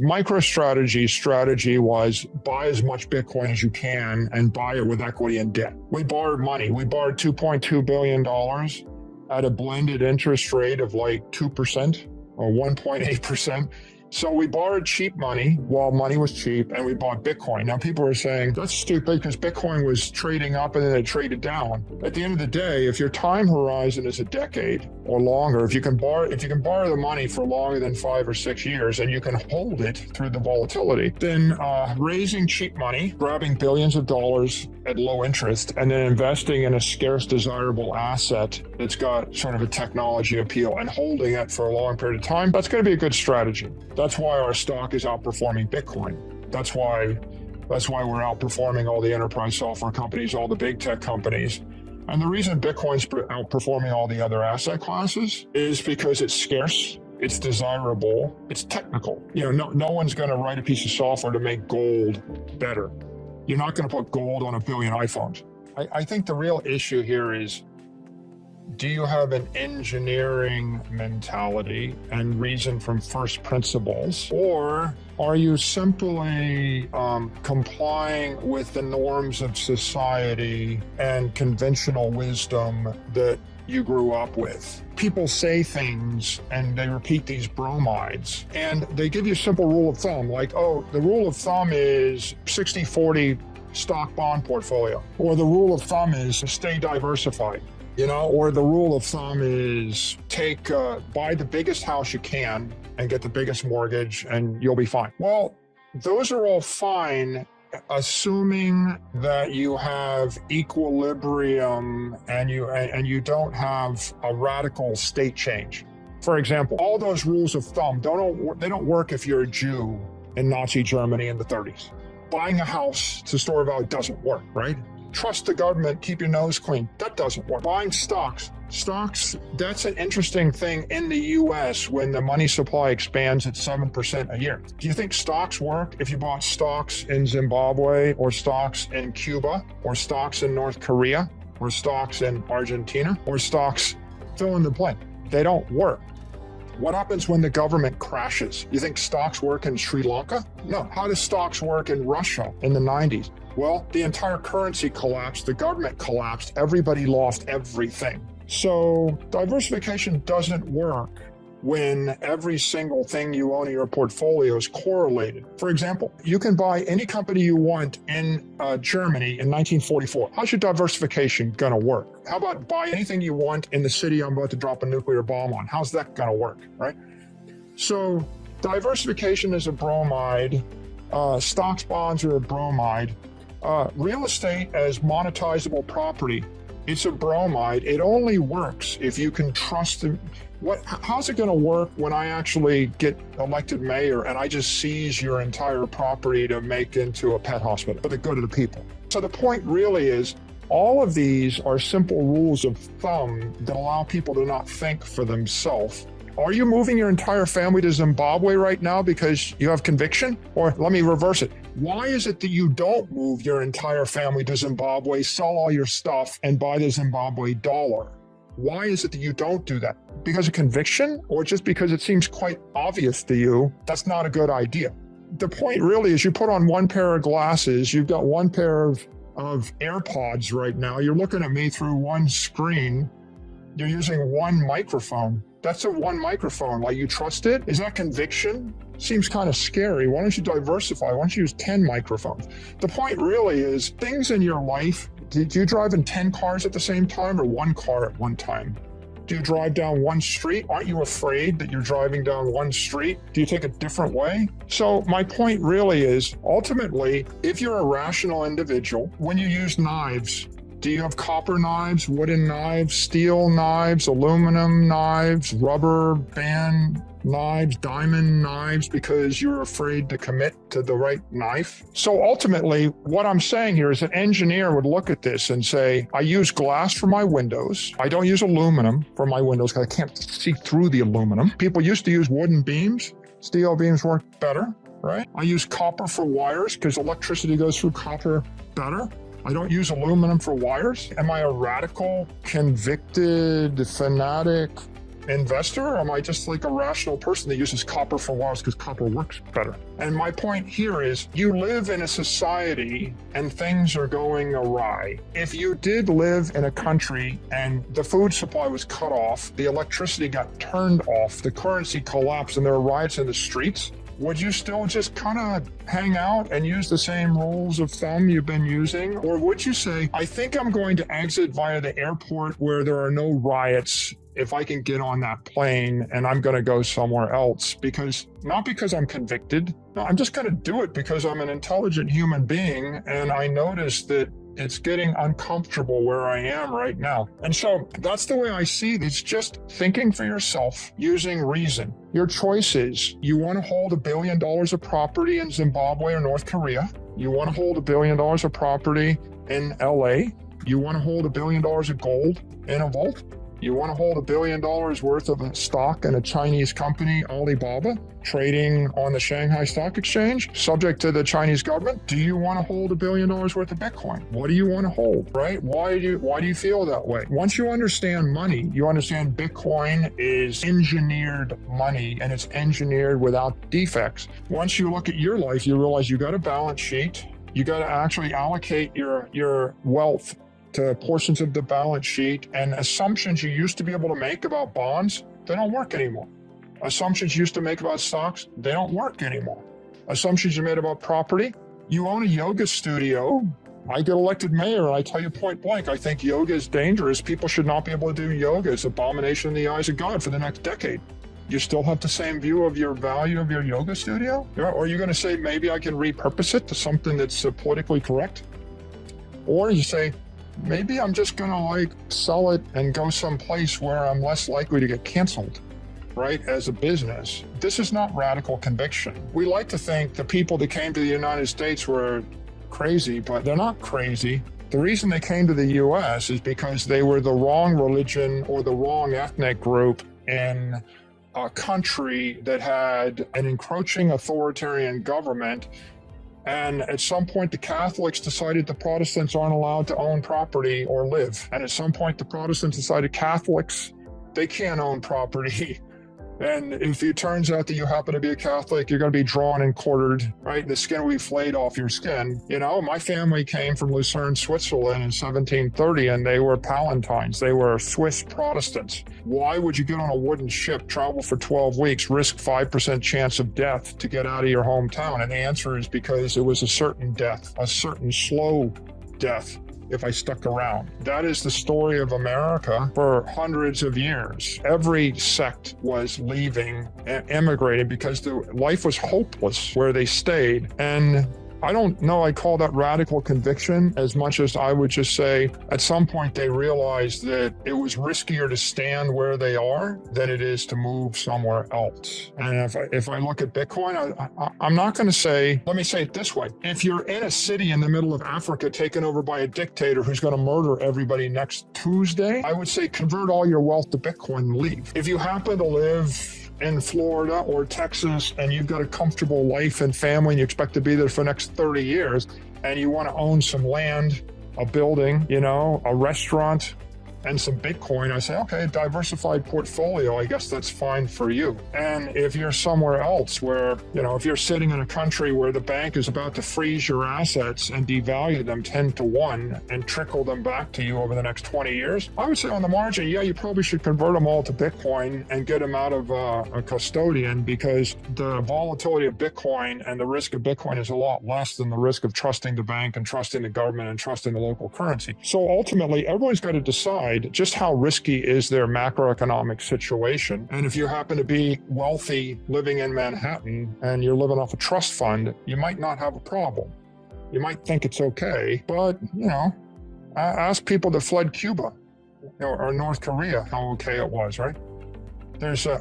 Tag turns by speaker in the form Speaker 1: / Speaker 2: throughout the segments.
Speaker 1: MicroStrategy's strategy was buy as much Bitcoin as you can and buy it with equity and debt. We borrowed money. We borrowed $2.2 billion at a blended interest rate of like 2% or 1.8%. So we borrowed cheap money while money was cheap, and we bought Bitcoin. Now people are saying that's stupid because Bitcoin was trading up and then it traded down. At the end of the day, if your time horizon is a decade or longer, if you can borrow the money for longer than 5 or 6 years and you can hold it through the volatility, then raising cheap money, grabbing billions of dollars at low interest, and then investing in a scarce, desirable asset that's got sort of a technology appeal and holding it for a long period of time, that's going to be a good strategy. That's why our stock is outperforming Bitcoin. That's why we're outperforming all the enterprise software companies, all the big tech companies. And the reason Bitcoin's outperforming all the other asset classes is because it's scarce, it's desirable, it's technical. No one's going to write a piece of software to make gold better. You're not going to put gold on a billion iPhones. I think the real issue here is, do you have an engineering mentality and reason from first principles, or are you simply complying with the norms of society and conventional wisdom that you grew up with? People say things and they repeat these bromides, and they give you a simple rule of thumb, like, oh, the rule of thumb is 60-40 stock bond portfolio, or the rule of thumb is stay diversified. Or the rule of thumb is buy the biggest house you can and get the biggest mortgage and you'll be fine. Well, those are all fine, assuming that you have equilibrium and you don't have a radical state change. For example, all those rules of thumb, they don't work if you're a Jew in Nazi Germany in the 30s. Buying a house to store value doesn't work, right? Trust the government, keep your nose clean. That doesn't work. Buying stocks, that's an interesting thing in the US when the money supply expands at 7% a year. Do you think stocks work if you bought stocks in Zimbabwe or stocks in Cuba or stocks in North Korea or stocks in Argentina or stocks fill in the blank? They don't work. What happens when the government crashes? You think stocks work in Sri Lanka? No. How does stocks work in Russia in the 90s? Well, the entire currency collapsed, the government collapsed, everybody lost everything. So diversification doesn't work when every single thing you own in your portfolio is correlated. For example, you can buy any company you want in Germany in 1944. How's your diversification gonna work? How about buy anything you want in the city I'm about to drop a nuclear bomb on? How's that gonna work, right? So diversification is a bromide. Stocks, bonds are a bromide. Real estate as monetizable property, it's a bromide. It only works if you can trust them. How's it going to work when I actually get elected mayor and I just seize your entire property to make into a pet hospital for the good of the people? So the point really is, all of these are simple rules of thumb that allow people to not think for themselves. Are you moving your entire family to Zimbabwe right now because you have conviction? Or let me reverse it. Why is it that you don't move your entire family to Zimbabwe, sell all your stuff, and buy the Zimbabwe dollar? Why is it that you don't do that? Because of conviction, or just because it seems quite obvious to you that's not a good idea? The point really is, you put on one pair of glasses, you've got one pair of AirPods right now, you're looking at me through one screen, you're using one microphone. That's a one microphone. Like, you trust it? Is that conviction? Seems kind of scary. Why don't you diversify? Why don't you use 10 microphones? The point really is, things in your life, do you drive in 10 cars at the same time or one car at one time? Do you drive down one street? Aren't you afraid that you're driving down one street? Do you take a different way? So my point really is, ultimately, if you're a rational individual, when you use knives, do you have copper knives, wooden knives, steel knives, aluminum knives, rubber band knives, diamond knives, because you're afraid to commit to the right knife? So ultimately, what I'm saying here is, an engineer would look at this and say, I use glass for my windows. I don't use aluminum for my windows because I can't see through the aluminum. People used to use wooden beams. Steel beams work better, right? I use copper for wires because electricity goes through copper better. I don't use aluminum for wires. Am I a radical, convicted, fanatic, investor, or am I just like a rational person that uses copper for wires because copper works better? And my point here is you live in a society and things are going awry. If you did live in a country and the food supply was cut off, the electricity got turned off, the currency collapsed, and there were riots in the streets, would you still just kind of hang out and use the same rules of thumb you've been using? Or would you say, I think I'm going to exit via the airport where there are no riots if I can get on that plane, and I'm going to go somewhere else? Not because I'm convicted. No, I'm just going to do it because I'm an intelligent human being, and I notice that it's getting uncomfortable where I am right now. And so that's the way I see it. It's just thinking for yourself, using reason. Your choice is, you want to hold $1 billion of property in Zimbabwe or North Korea. You want to hold $1 billion of property in LA. You want to hold $1 billion of gold in a vault. You want to hold $1 billion worth of a stock in a Chinese company, Alibaba, trading on the Shanghai Stock Exchange, subject to the Chinese government? Do you want to hold $1 billion worth of Bitcoin? What do you want to hold, right? Why do you feel that way? Once you understand money, you understand Bitcoin is engineered money, and it's engineered without defects. Once you look at your life, you realize you got a balance sheet. You got to actually allocate your wealth to portions of the balance sheet, and assumptions you used to be able to make about bonds, they don't work anymore. Assumptions you used to make about stocks, they don't work anymore. Assumptions you made about property, you own a yoga studio. I get elected mayor and I tell you point blank, I think yoga is dangerous. People should not be able to do yoga. It's an abomination in the eyes of God for the next decade. You still have the same view of your value of your yoga studio? Or are you going to say, maybe I can repurpose it to something that's politically correct? Or you say, maybe I'm just gonna sell it and go someplace where I'm less likely to get canceled, right? As a business. This is not radical conviction. We like to think the people that came to the United States were crazy, but they're not crazy. The reason they came to the US is because they were the wrong religion or the wrong ethnic group in a country that had an encroaching authoritarian government. And at some point, the Catholics decided the Protestants aren't allowed to own property or live. And at some point, the Protestants decided Catholics, they can't own property. And if it turns out that you happen to be a Catholic, you're going to be drawn and quartered, right? The skin will be flayed off your skin. You know, my family came from Lucerne, Switzerland in 1730, and they were Palatines. They were Swiss Protestants. Why would you get on a wooden ship, travel for 12 weeks, risk 5% chance of death to get out of your hometown? And the answer is because it was a certain death, a certain slow death. If I stuck around. That is the story of America for hundreds of years. Every sect was leaving and emigrating because the life was hopeless where they stayed. And I don't know, I call that radical conviction as much as I would just say at some point they realized that it was riskier to stand where they are than it is to move somewhere else. And if I look at Bitcoin, I'm not going to say, let me say it this way. If you're in a city in the middle of Africa taken over by a dictator who's going to murder everybody next Tuesday, I would say convert all your wealth to Bitcoin and leave. If you happen to live in Florida or Texas and you've got a comfortable life and family and you expect to be there for the next 30 years and you want to own some land, a building, a restaurant, and some Bitcoin, I say, okay, diversified portfolio, I guess that's fine for you. And if you're somewhere else where, if you're sitting in a country where the bank is about to freeze your assets and devalue them 10 to 1 and trickle them back to you over the next 20 years, I would say on the margin, yeah, you probably should convert them all to Bitcoin and get them out of a custodian, because the volatility of Bitcoin and the risk of Bitcoin is a lot less than the risk of trusting the bank and trusting the government and trusting the local currency. So ultimately, everyone's got to decide just how risky is their macroeconomic situation. And if you happen to be wealthy living in Manhattan and you're living off a trust fund, you might not have a problem. You might think it's okay, but, ask people that fled Cuba or North Korea how okay it was, right?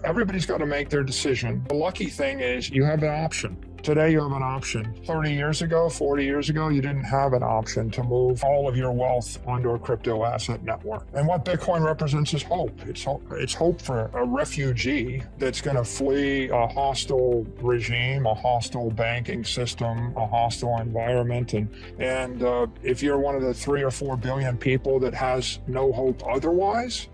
Speaker 1: Everybody's got to make their decision. The lucky thing is you have an option. Today you have an option. 30 years ago, 40 years ago, you didn't have an option to move all of your wealth onto a crypto asset network. And what Bitcoin represents is hope. It's hope for a refugee that's going to flee a hostile regime, a hostile banking system, a hostile environment. And if you're one of the 3 or 4 billion people that has no hope otherwise,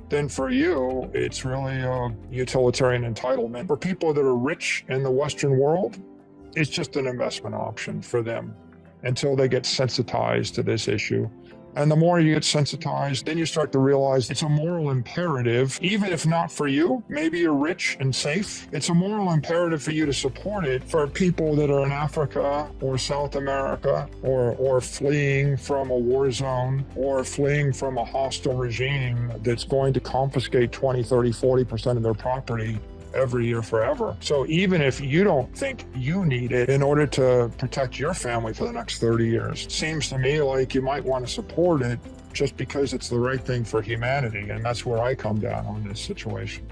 Speaker 1: then for you, it's really a utilitarian entitlement. For people that are rich in the Western world, it's just an investment option for them until they get sensitized to this issue. And the more you get sensitized, then you start to realize it's a moral imperative, even if not for you. Maybe you're rich and safe. It's a moral imperative for you to support it for people that are in Africa or South America or fleeing from a war zone or fleeing from a hostile regime that's going to confiscate 20, 30, 40% of their property every year forever. So even if you don't think you need it in order to protect your family for the next 30 years, it seems to me like you might want to support it just because it's the right thing for humanity. And that's where I come down on this situation.